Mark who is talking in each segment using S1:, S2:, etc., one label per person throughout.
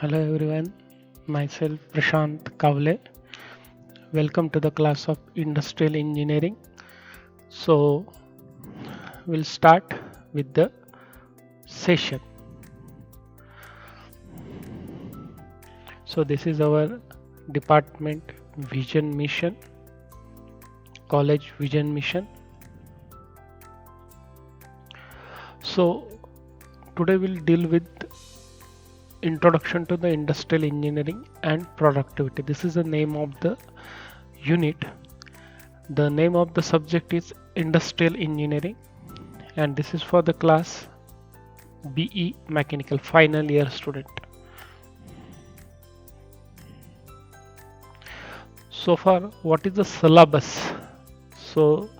S1: Hello everyone, myself Prashant Kavle. Welcome to the class of Industrial Engineering. So, we'll start with the session. So, this is our department vision mission, college vision mission. So, today we'll deal with introduction to the industrial engineering and productivity. This is the name of the unit. The name of the subject is industrial engineering, and this is for the class BE mechanical final year student. So far, what is the syllabus? So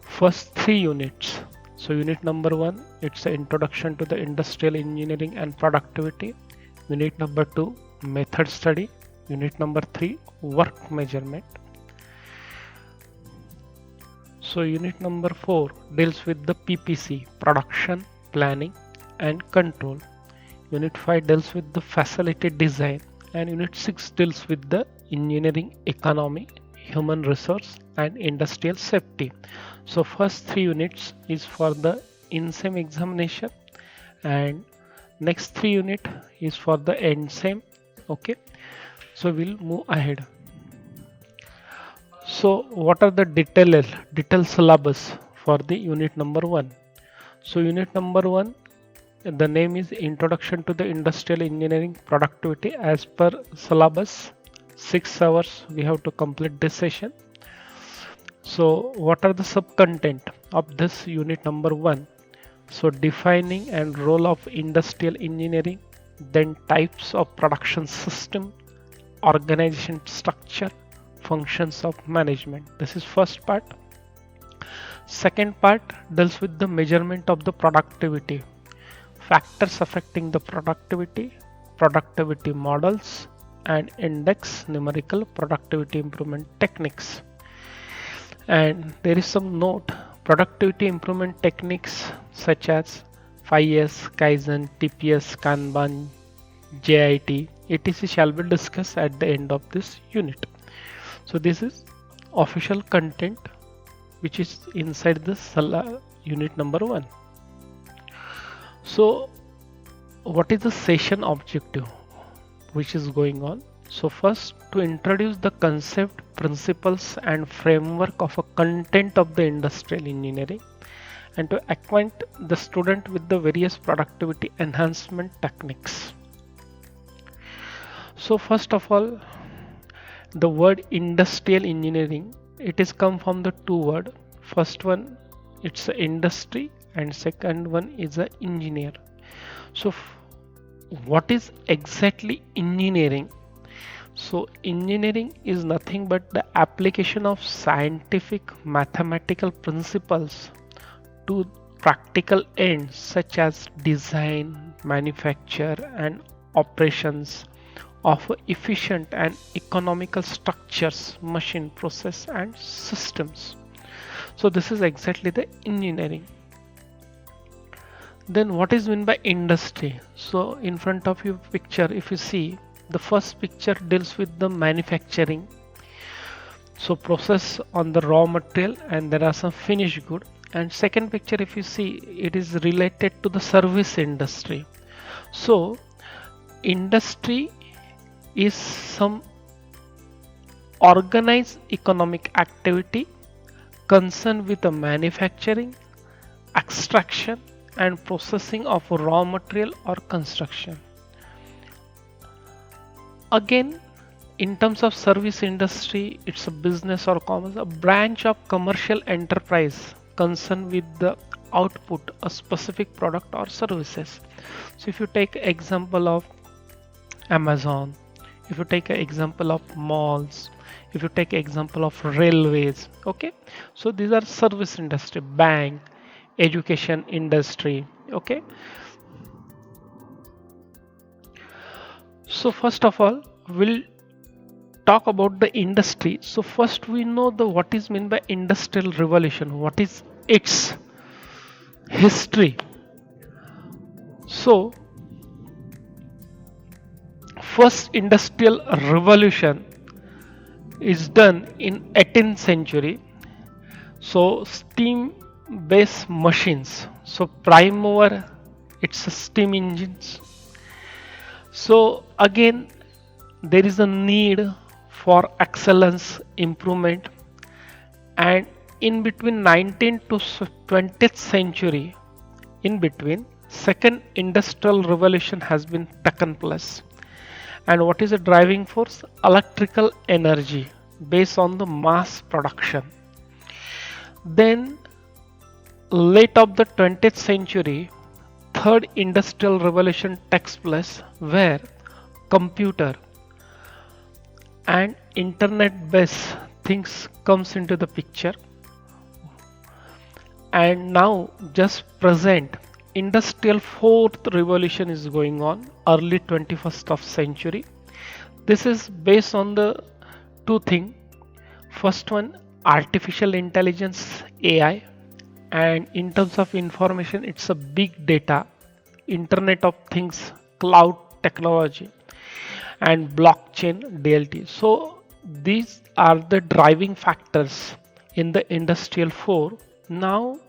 S1: first 3 units. So unit number 1, it's an introduction to the industrial engineering and productivity. Unit number 2, method study. Unit number 3, work measurement. So unit number 4 deals with the PPC, production, planning and control. Unit 5 deals with the facility design, and Unit 6 deals with the engineering economy, human resource and industrial safety. So first 3 units is for the in-sem examination, and next 3 unit is for the end-sem. Okay, so we'll move ahead. So what are the detail syllabus for the unit number 1? So unit number 1, the name is Introduction to the Industrial Engineering Productivity. As per syllabus, 6 hours we have to complete this session. So what are the sub-content of this unit number 1? So defining and role of industrial engineering, then types of production system, organization structure, functions of management. This is first part. Second part deals with the measurement of the productivity, factors affecting the productivity, productivity models, and index numerical productivity improvement techniques. And there is some note: productivity improvement techniques such as 5S, Kaizen, TPS, Kanban, JIT, etc. shall be discussed at the end of this unit. So this is official content which is inside this unit number 1. So what is the session objective which is going on? So first, to introduce the concept, principles and framework of a content of the industrial engineering, and to acquaint the student with the various productivity enhancement techniques. So first of all, the word industrial engineering, it is come from the two word. First one, it's a industry, and second one is a engineer. So what is exactly engineering? So engineering is nothing but the application of scientific mathematical principles to practical ends such as design, manufacture and operations of efficient and economical structures, machine, process and systems. So this is exactly the engineering. Then what is meant by industry? So in front of you picture, if you see, the first picture deals with the manufacturing. So process on the raw material and there are some finished good. And second picture, if you see, it is related to the service industry. So industry is some organized economic activity concerned with the manufacturing, extraction and processing of raw material or construction. Again, in terms of service industry, it's a business or commerce, a branch of commercial enterprise concerned with the output a specific product or services. So if you take example of Amazon, if you take an example of malls, if you take example of railways, okay, so these are service industry, bank, education industry, okay. So first of all, we'll talk about the industry. So first we know the what is meant by industrial revolution, what is its history. So first industrial revolution is done in 18th century. So steam based machines. So prime mover, it's a steam engines. So again, there is a need for excellence improvement, and in between 19th to 20th century, in between, second industrial revolution has been taken place. And what is the driving force? Electrical energy based on the mass production. Then late of the 20th century, third industrial revolution takes place where computer and internet based things comes into the picture. And now just present industrial fourth revolution is going on early 21st of century. This is based on the two things. First one, artificial intelligence, AI, and in terms of information, it's a big data, internet of things, cloud technology, and blockchain, DLT. So these are the driving factors in the industrial 4. Now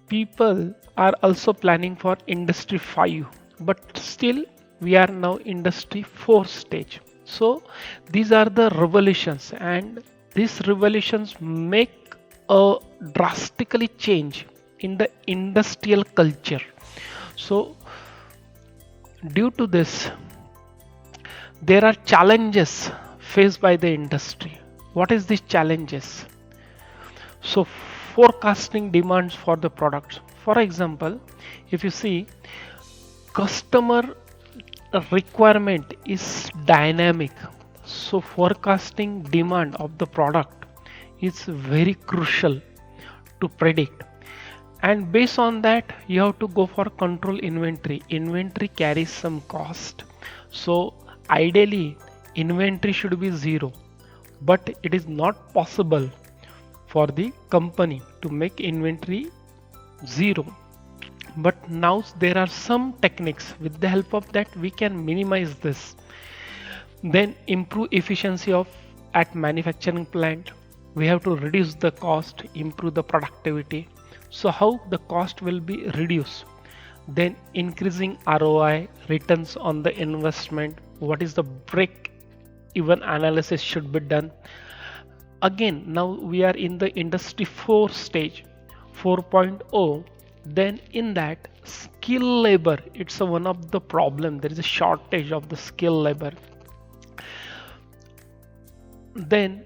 S1: people are also planning for industry 5, but still we are now industry 4 stage. So these are the revolutions, and these revolutions make a drastically change in the industrial culture. So due to this, there are challenges faced by the industry. What is these challenges? So forecasting demands for the products. For example, if you see, customer requirement is dynamic. So forecasting demand of the product is very crucial to predict. And based on that, you have to go for control inventory. Inventory carries some cost. So ideally, inventory should be zero, but it is not possible for the company to make inventory zero. But now there are some techniques with the help of that we can minimize this. Then improve efficiency of at manufacturing plant. We have to reduce the cost, improve the productivity. So how the cost will be reduced? Then increasing ROI, returns on the investment. What is the break even analysis should be done. Again, now we are in the industry 4 stage, 4.0. Then in that, skill labor, it's one of the problem. There is a shortage of the skill labor. Then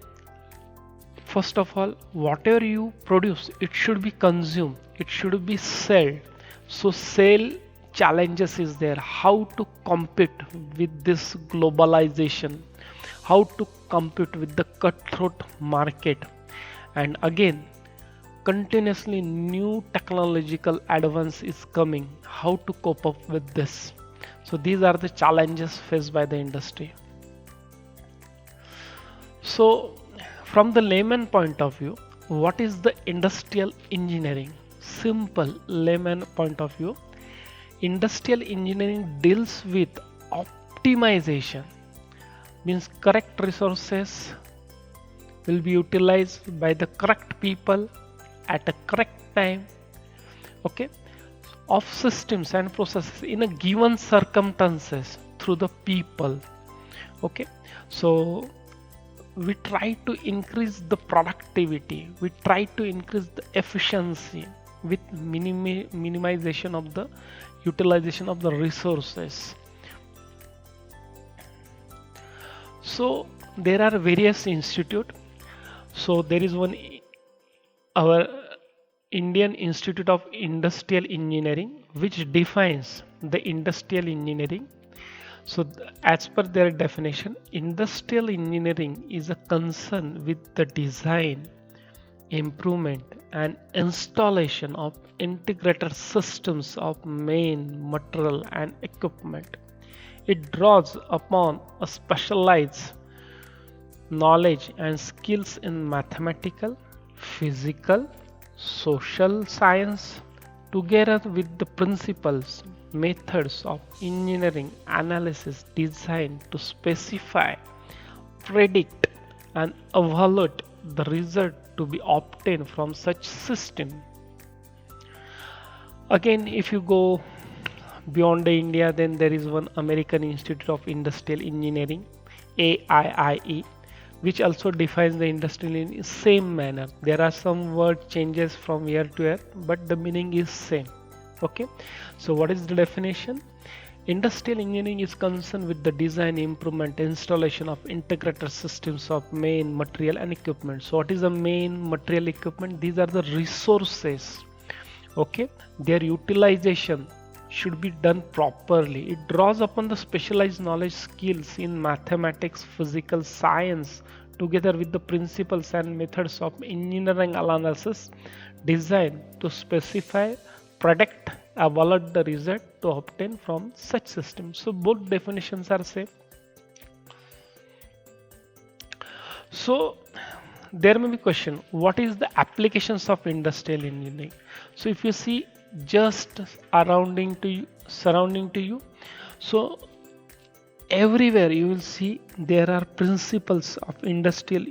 S1: first of all, whatever you produce, it should be consumed, it should be sold. So sale challenges is there, how to compete with this globalization, how to compete with the cutthroat market. And again, continuously new technological advance is coming, how to cope up with this. So these are the challenges faced by the industry. So from the layman point of view, what is the industrial engineering? Simple layman point of view, industrial engineering deals with optimization, means correct resources will be utilized by the correct people at a correct time, okay, of systems and processes in a given circumstances through the people, okay. So we try to increase the productivity, we try to increase the efficiency with minimization of the utilization of the resources. So there are various institute. So there is one, our Indian Institute of Industrial Engineering, which defines the industrial engineering. So as per their definition, industrial engineering is a concern with the design, improvement and installation of integrated systems of main material and equipment. It draws upon a specialized knowledge and skills in mathematical, physical, social science, together with the principles, methods of engineering analysis designed to specify, predict, and evaluate the result to be obtained from such system. Again, if you go beyond India, then there is one American Institute of Industrial Engineering, AIIE, which also defines the industrial in same manner. There are some word changes from year to year, but the meaning is same. Okay, so what is the definition? Industrial engineering is concerned with the design, improvement, installation of integrated systems of main material and equipment. So what is the main material equipment? These are the resources. Okay, their utilization should be done properly. It draws upon the specialized knowledge skills in mathematics, physical science, together with the principles and methods of engineering analysis designed to specify, predict, evaluate the result to obtain from such systems. So both definitions are same. So there may be question, what is the applications of industrial engineering? So if you see just surrounding to you, so everywhere you will see there are principles of industrial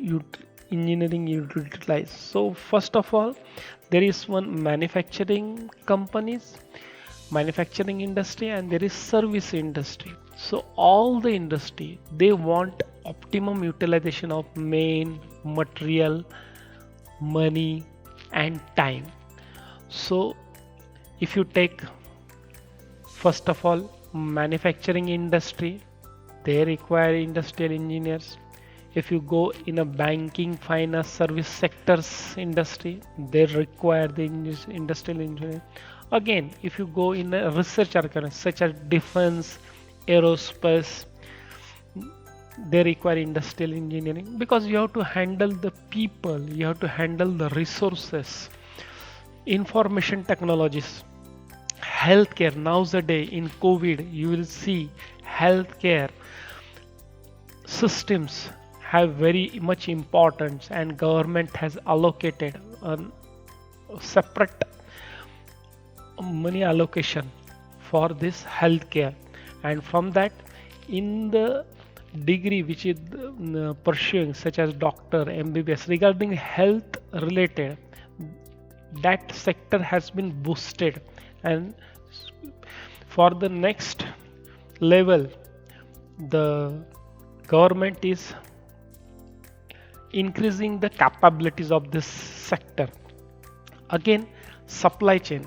S1: engineering utilized. So first of all, there is one manufacturing industry, and there is service industry. So all the industry, they want optimum utilization of main material, money, and time. So if you take first of all manufacturing industry, they require industrial engineers. If you go in a banking, finance, service sectors industry, they require the industrial engineer. Again, if you go in a research organization such as defense, aerospace, they require industrial engineering, because you have to handle the people, you have to handle the resources. Information technologies, healthcare, nowadays in COVID, you will see healthcare systems have very much importance, and government has allocated a separate money allocation for this healthcare. And from that, in the degree which is pursuing, such as doctor, MBBS, regarding health related, that sector has been boosted. And for the next level, the government is increasing the capabilities of this sector. Again, supply chain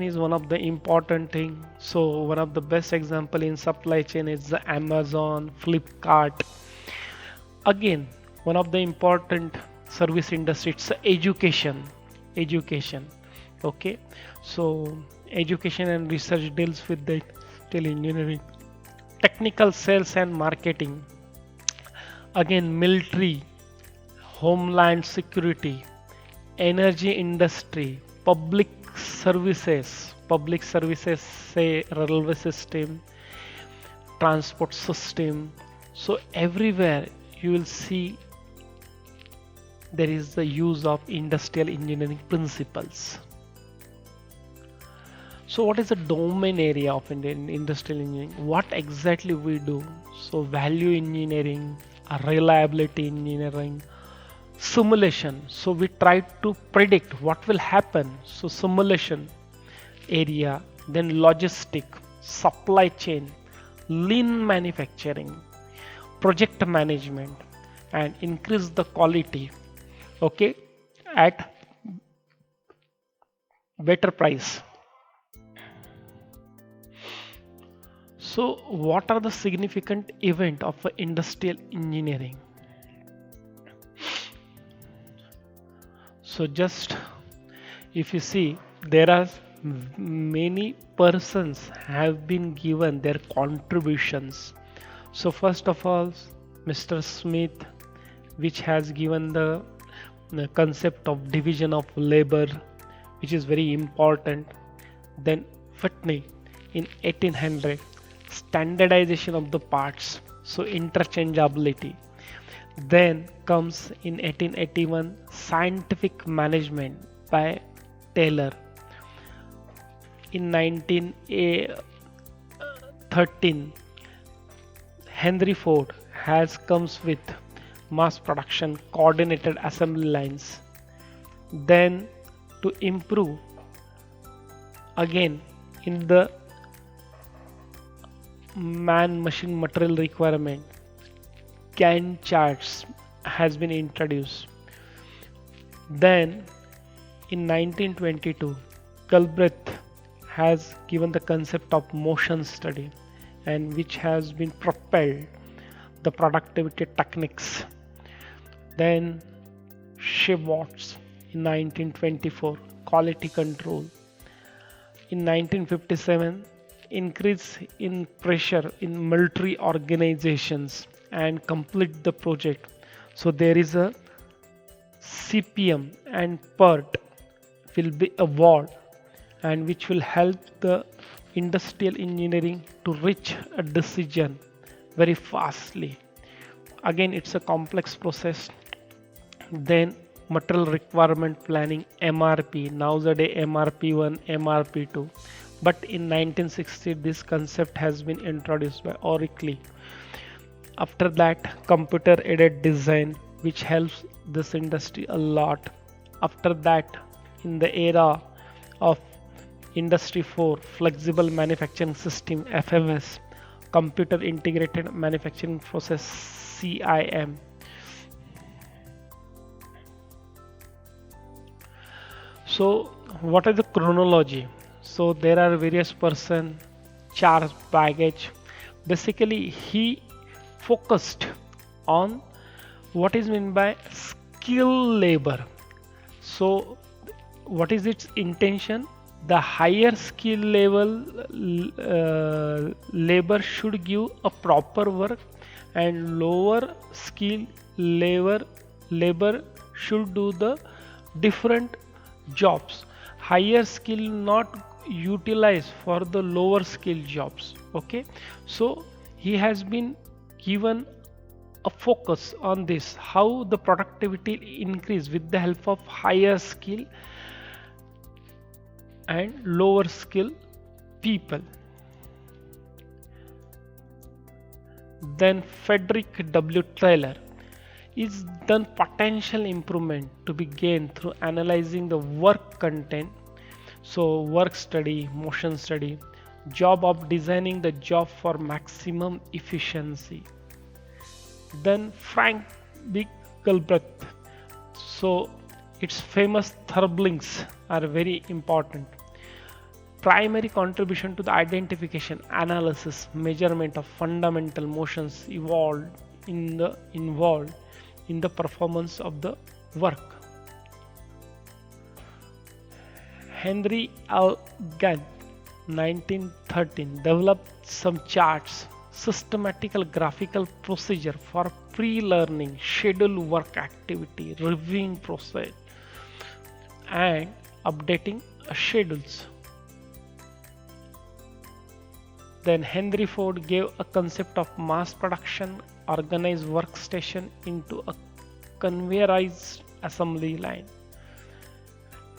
S1: is one of the important thing. So one of the best example in supply chain is the Amazon, Flipkart. Again, one of the important service industry, it's education. Okay, so education and research deals with the engineering. Technical sales and marketing, again military, homeland security, energy industry, public services, say railway system, transport system. So everywhere you will see there is the use of industrial engineering principles. So what is the domain area of industrial engineering? What exactly we do? So value engineering, reliability engineering, simulation. So we try to predict what will happen. So simulation area, then logistic, supply chain, lean manufacturing, project management, and increase the quality, okay, at better price. So what are the significant event of industrial engineering? So just if you see, there are many persons have been given their contributions. So first of all, Mr. Smith, which has given the concept of division of labor, which is very important. Then Whitney in 1800, standardization of the parts, so interchangeability. Then comes in 1881, scientific management by Taylor. in 1913, Henry Ford has comes with mass production coordinated assembly lines. Then to improve again in the man machine material requirement, Gantt charts has been introduced. Then in 1922, Galbraith has given the concept of motion study and which has been propelled the productivity techniques. Then Schwartz in 1924, quality control. In 1957, increase in pressure in military organizations and complete the project. So there is a CPM and PERT will be award and which will help the industrial engineering to reach a decision very fastly. Again, it's a complex process. Then material requirement planning MRP, nowadays MRP1, MRP2. But in 1960 this concept has been introduced by Oracle. After that, computer aided design which helps this industry a lot. After that, in the era of Industry 4, flexible manufacturing system FMS, computer integrated manufacturing process CIM. So what is the chronology? So there are various person, Charles Babbage. Basically, he focused on what is meant by skill labor. So what is its intention? The higher skill level labor should give a proper work and lower skill labor should do the different jobs. Higher skill not utilized for the lower skill jobs. Okay, so he has been given a focus on this, how the productivity increase with the help of higher skill and lower skill people. Then Frederick W. Taylor is done potential improvement to be gained through analyzing the work content. So work study, motion study, job of designing the job for maximum efficiency. Then Frank B. Galbraith. So its famous thurblings are very important. Primary contribution to the identification, analysis, measurement of fundamental motions involved in the performance of the work. Henry L. Gantt, 1913, developed some charts, systematical graphical procedure for pre-learning, schedule work activity, reviewing process, and updating schedules. Then Henry Ford gave a concept of mass production, organized workstation into a conveyorized assembly line.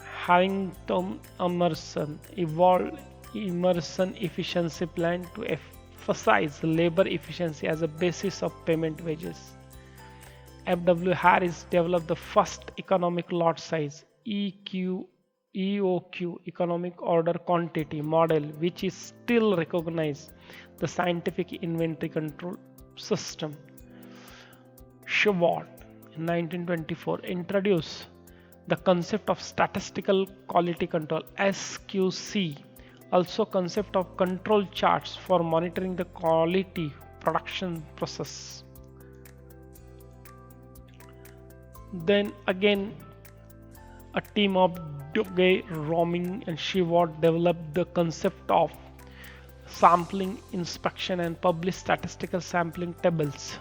S1: Harrington Emerson evolved Emerson efficiency plan to emphasize labor efficiency as a basis of payment wages. F.W. Harris developed the first economic lot size EOQ economic order quantity model, which is still recognized the scientific inventory control system. Schwartz in 1924 introduced the concept of statistical quality control SQC, also concept of control charts for monitoring the quality production process. Then again a team of Doge, Roming and Schwartz developed the concept of sampling inspection and published statistical sampling tables.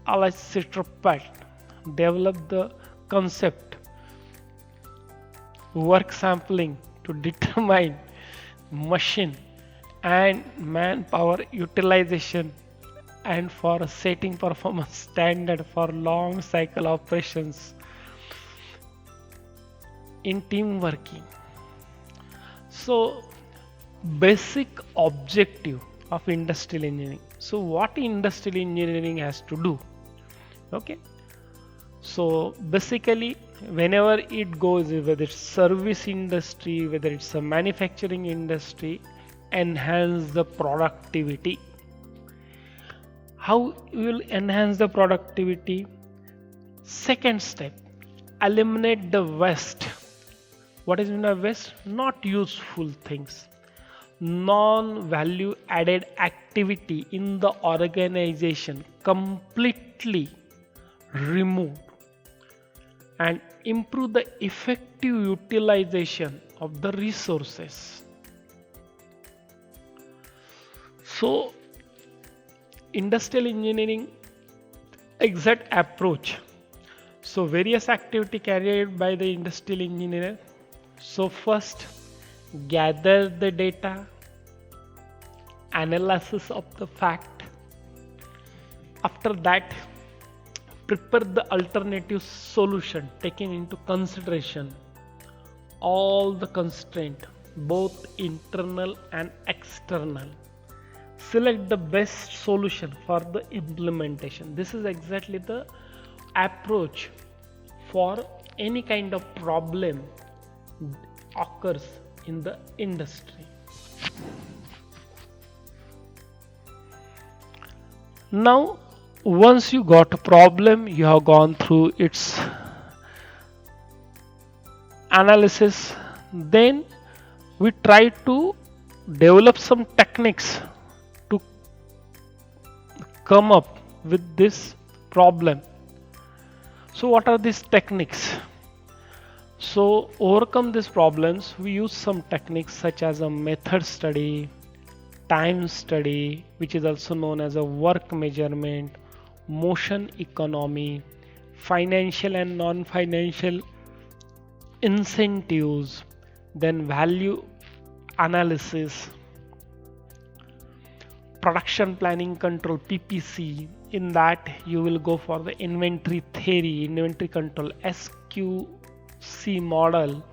S1: Alice Pratt developed the concept work sampling to determine machine and manpower utilization and for setting performance standard for long cycle operations. In team working, So basic objective of industrial engineering. So what industrial engineering has to do? Okay, so basically whenever it goes, whether it's service industry, whether it's a manufacturing industry, enhance the productivity. How you will enhance the productivity? Second step, eliminate the waste. What is meant by waste? Not useful things, non-value added activity in the organization completely removed, and improve the effective utilization of the resources. So industrial engineering exact approach. So various activity carried by the industrial engineer. So first, gather the data, analysis of the fact. After that, prepare the alternative solution taking into consideration all the constraint, both internal and external. Select the best solution for the implementation. This is exactly the approach for any kind of problem occurs in the industry. Now, once you got a problem, you have gone through its analysis, then we try to develop some techniques to come up with this problem. So what are these techniques? So overcome these problems, we use some techniques such as a method study, time study, which is also known as a work measurement, motion economy, financial and non-financial incentives, then value analysis, production planning control, PPC. In that you will go for the inventory theory, inventory control, SQC model,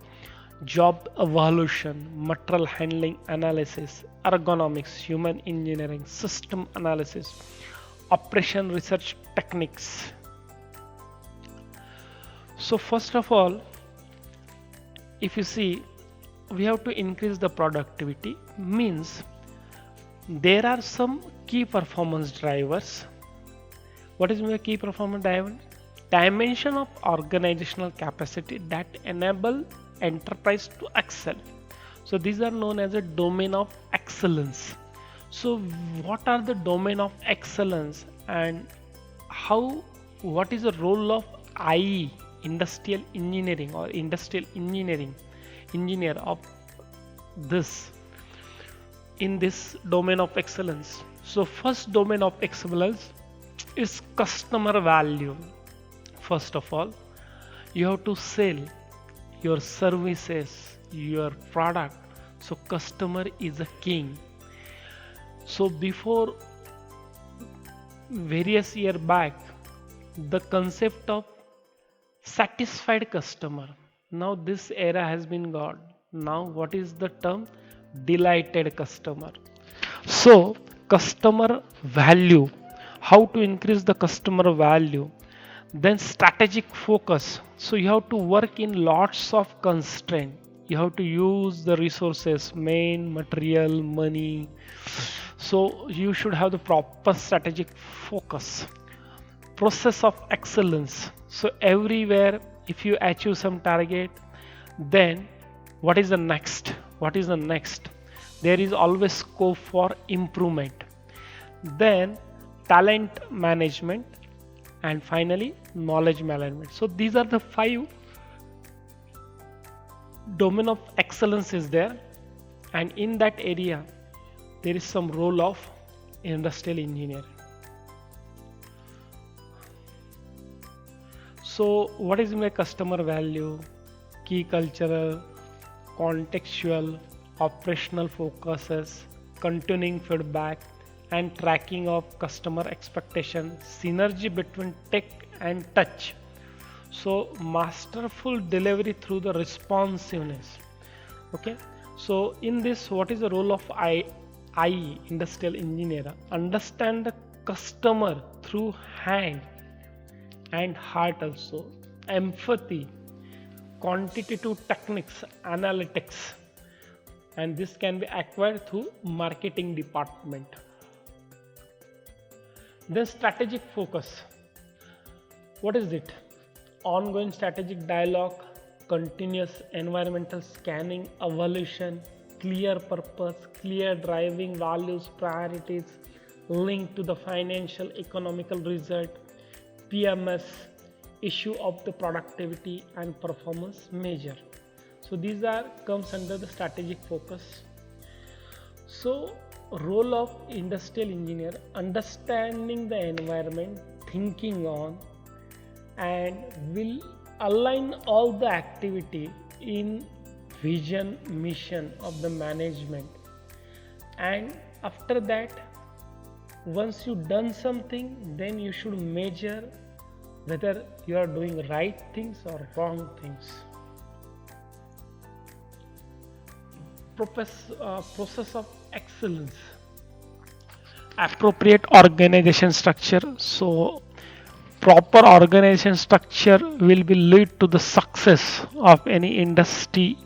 S1: job evaluation, material handling analysis, ergonomics, human engineering, system analysis, operation research techniques. So first of all, if you see, we have to increase the productivity, means there are some key performance drivers. What is my key performance driver? Dimension of organizational capacity that enable enterprise to excel. So these are known as a domain of excellence. So what are the domain of excellence, and what is the role of IE, industrial engineering or industrial engineering engineer of this in this domain of excellence? So first domain of excellence is customer value. First of all, you have to sell your services, your product. So customer is a king. So before various year back, the concept of satisfied customer, now this era has been gone. Now what is the term? Delighted customer. So customer value, how to increase the customer value? Then strategic focus. So you have to work in lots of constraint. You have to use the resources, main material, money. So you should have the proper strategic focus. Process of excellence. So everywhere, if you achieve some target, then what is the next? What is the next? There is always scope for improvement. Then talent management, and finally knowledge management. So these are the 5 domain of excellence is there, and in that area there is some role of industrial engineer. So what is my customer value? Key cultural, contextual, operational focuses, continuing feedback, and tracking of customer expectation, synergy between tech and touch. So masterful delivery through the responsiveness. Okay, So in this, what is the role of IE, industrial engineer? Understand the customer through hand and heart also. Empathy, quantitative techniques, analytics, and this can be acquired through marketing department. Then strategic focus. What is it? Ongoing strategic dialogue, continuous environmental scanning, evaluation, clear purpose, clear driving values, priorities, linked to the financial economical result, PMS, issue of the productivity and performance measure. So these are comes under the strategic focus. So role of industrial engineer: understanding the environment, thinking on, and will align all the activity in vision mission of the management. And after that, once you done something, then you should measure whether you are doing right things or wrong things. Process of excellence. Appropriate organization structure. So proper organization structure will be lead to the success of any industry.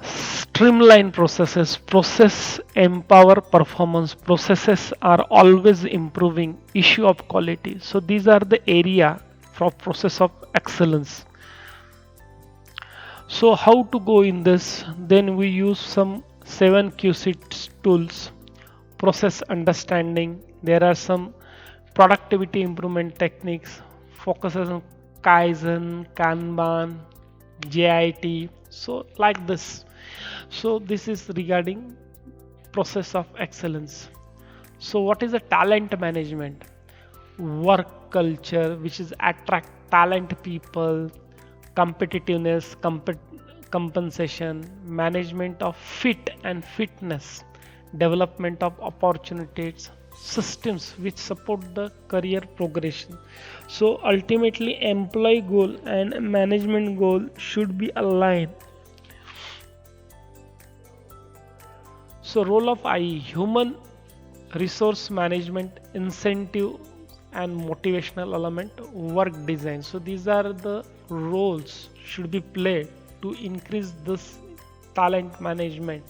S1: Streamline processes. Process empower performance. Processes are always improving. Issue of quality. So these are the area for process of excellence. So how to go in this? Then we use some 7 QC tools. Process understanding. There are some productivity improvement techniques. Focuses on Kaizen, Kanban, JIT. So like this. So this is regarding process of excellence. So what is the talent management? Work culture, which is attract talent people, competitiveness, compensation, management of fit and fitness, development of opportunities, systems which support the career progression. So ultimately, employee goal and management goal should be aligned. So role of IE: human resource management, incentive and motivational element, work design. So these are the roles should be played to increase this talent management.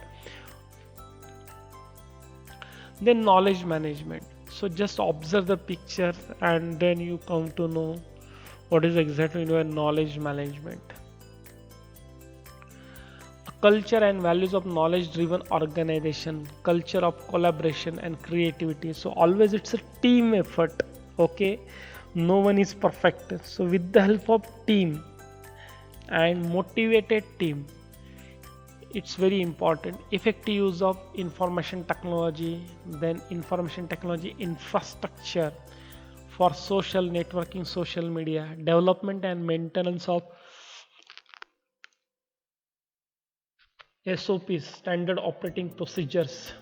S1: Then knowledge management. So just observe the picture and then you come to know what is exactly knowledge management. Culture and values of knowledge driven organization, culture of collaboration and creativity. So always it's a team effort. Okay, no one is perfect. So with the help of team and motivated team, it's very important. Effective use of information technology, then information technology infrastructure for social networking, social media, development and maintenance of SOPs, standard operating procedures.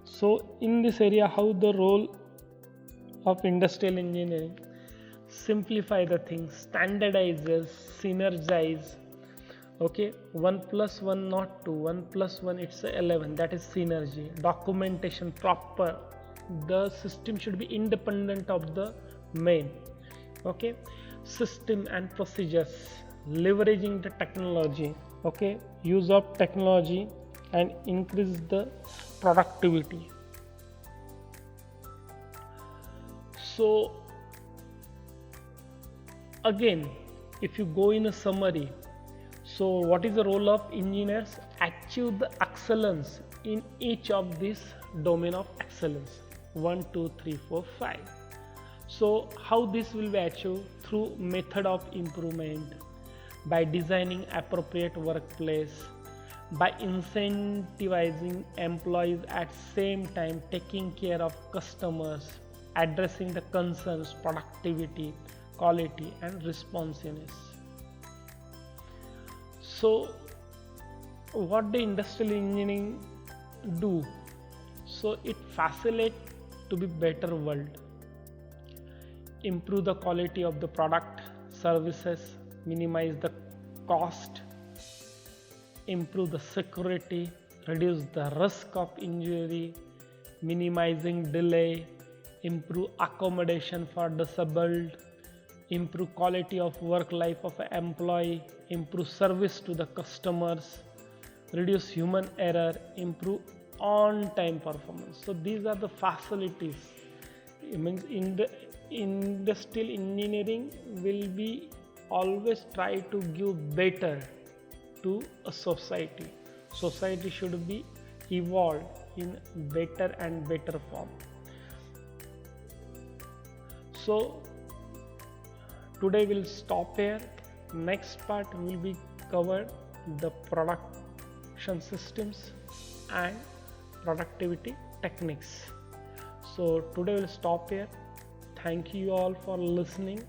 S1: So in this area, how the role of industrial engineering: simplify the things, standardizes, synergize. Okay, 1 plus 1 not 2, 1 plus 1 it's 11, that is synergy. Documentation proper, the system should be independent of the main. Okay, system and procedures, leveraging the technology. Okay, use of technology and increase the productivity. So again, if you go in a summary, so what is the role of engineers? Achieve the excellence in each of this domain of excellence, 1 2 3 4 5. So how this will be achieved? Through method of improvement, by designing appropriate workplace, by incentivizing employees at same time taking care of customers, addressing the concerns, productivity, quality and responsiveness. So what the industrial engineering do? So it facilitates to be better world, improve the quality of the product, services, minimize the cost, improve the security, reduce the risk of injury, minimizing delay, improve accommodation for disabled, improve quality of work life of an employee, improve service to the customers, reduce human error, improve on time performance. So these are the facilities. It means in the industrial engineering will be always try to give better to a society. Society should be evolved in better and better form. So today we'll stop here. Next part will be covered the production systems and productivity techniques. So today we'll stop here. Thank you all for listening.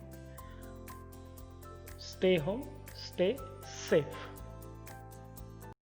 S1: Stay home, stay safe.